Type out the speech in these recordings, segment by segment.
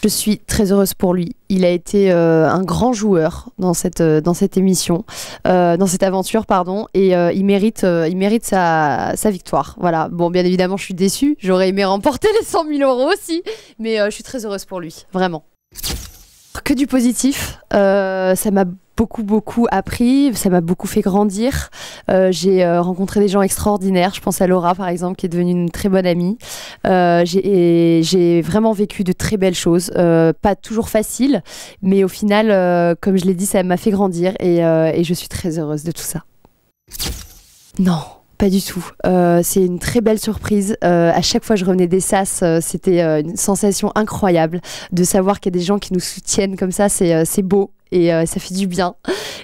Je suis très heureuse pour lui. Il a été un grand joueur dans cette émission, dans cette aventure, pardon, et il mérite sa victoire. Voilà. Bon, bien évidemment, je suis déçue. J'aurais aimé remporter les 100 000 euros aussi, mais je suis très heureuse pour lui, vraiment. Que du positif. Ça m'a beaucoup appris, ça m'a beaucoup fait grandir. J'ai rencontré des gens extraordinaires. Je pense à Laura par exemple, qui est devenue une très bonne amie. J'ai vraiment vécu de très belles choses, pas toujours faciles, mais au final, comme je l'ai dit, ça m'a fait grandir et je suis très heureuse de tout ça. Non. Pas du tout. C'est une très belle surprise. À chaque fois que je revenais des SAS, c'était une sensation incroyable de savoir qu'il y a des gens qui nous soutiennent comme ça. C'est beau et ça fait du bien.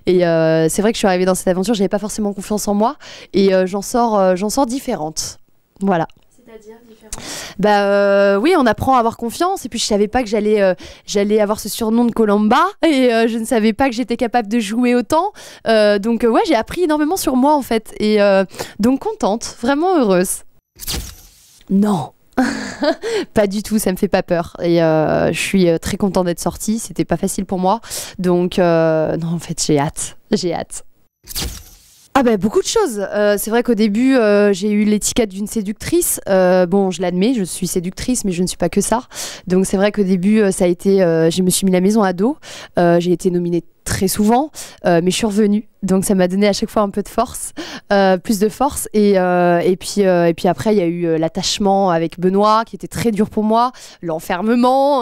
Et c'est vrai que je suis arrivée dans cette aventure, j'avais pas forcément confiance en moi et j'en sors différente. Voilà. C'est-à-dire différente ? Oui, on apprend à avoir confiance et puis je savais pas que j'allais avoir ce surnom de Colomba et je ne savais pas que j'étais capable de jouer autant. Donc ouais, j'ai appris énormément sur moi en fait et donc contente, vraiment heureuse. Non. Pas du tout, ça me fait pas peur et je suis très contente d'être sortie, c'était pas facile pour moi donc non en fait j'ai hâte. Ah bah beaucoup de choses. C'est vrai qu'au début, j'ai eu l'étiquette d'une séductrice. Bon, je l'admets, je suis séductrice, mais je ne suis pas que ça. Donc c'est vrai qu'au début, ça a été, je me suis mis la maison à dos. J'ai été nominée très souvent, mais je suis revenue. Donc ça m'a donné à chaque fois un peu de force, plus de force. Et puis après, il y a eu l'attachement avec Benoît, qui était très dur pour moi, l'enfermement.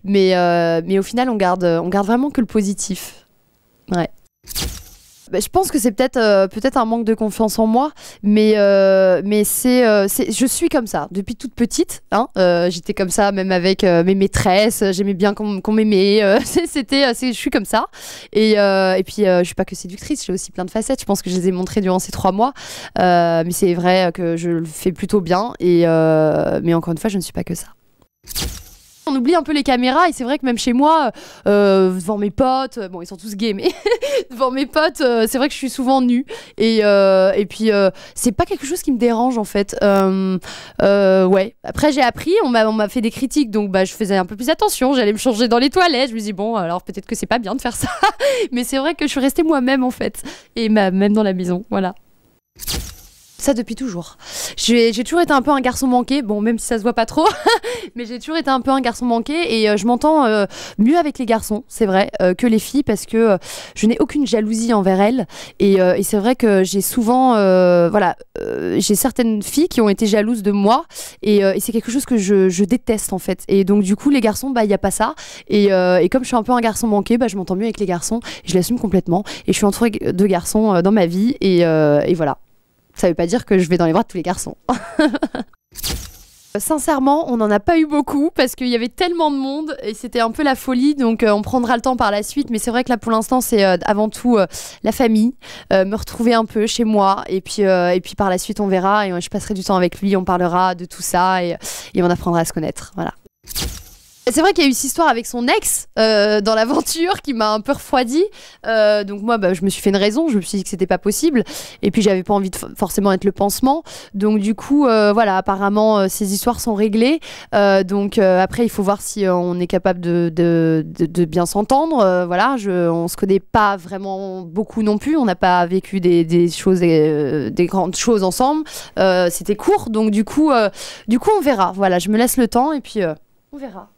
Mais au final, on garde vraiment que le positif. Ouais. Je pense que c'est peut-être un manque de confiance en moi, mais je suis comme ça depuis toute petite. Hein, j'étais comme ça même avec mes maîtresses. J'aimais bien qu'on m'aimait. Je suis comme ça. Et puis je suis pas que séductrice. J'ai aussi plein de facettes. Je pense que je les ai montrées durant ces 3 mois. Mais c'est vrai que je le fais plutôt bien. Mais encore une fois, je ne suis pas que ça. On oublie un peu les caméras et c'est vrai que même chez moi, devant mes potes, bon ils sont tous gays mais devant mes potes, c'est vrai que je suis souvent nue et puis c'est pas quelque chose qui me dérange en fait. Ouais. Après j'ai appris, on m'a fait des critiques donc bah je faisais un peu plus attention, j'allais me changer dans les toilettes, je me dis bon alors peut-être que c'est pas bien de faire ça, mais c'est vrai que je suis restée moi-même en fait et même dans la maison, voilà. Ça depuis toujours. J'ai toujours été un peu un garçon manqué, bon même si ça se voit pas trop, mais j'ai toujours été un peu un garçon manqué et je m'entends mieux avec les garçons, c'est vrai, que les filles parce que je n'ai aucune jalousie envers elles et c'est vrai que j'ai souvent, j'ai certaines filles qui ont été jalouses de moi et c'est quelque chose que je déteste en fait et donc du coup les garçons, bah il y a pas ça et comme je suis un peu un garçon manqué, bah je m'entends mieux avec les garçons, je l'assume complètement et je suis entourée de garçons dans ma vie et voilà. Ça veut pas dire que je vais dans les bras de tous les garçons. Sincèrement, on n'en a pas eu beaucoup parce qu'il y avait tellement de monde et c'était un peu la folie. Donc on prendra le temps par la suite. Mais c'est vrai que là pour l'instant c'est avant tout la famille, me retrouver un peu chez moi et puis par la suite on verra et je passerai du temps avec lui, on parlera de tout ça et on apprendra à se connaître. Voilà. C'est vrai qu'il y a eu cette histoire avec son ex dans l'aventure qui m'a un peu refroidi. Donc moi, bah, je me suis fait une raison. Je me suis dit que c'était pas possible. Et puis j'avais pas envie de forcément être le pansement. Donc du coup, voilà, apparemment ces histoires sont réglées. Donc après, il faut voir si on est capable de bien s'entendre. Voilà, on se connaît pas vraiment beaucoup non plus. On n'a pas vécu des choses, des grandes choses ensemble. C'était court. Donc du coup, on verra. Voilà, je me laisse le temps et puis on verra.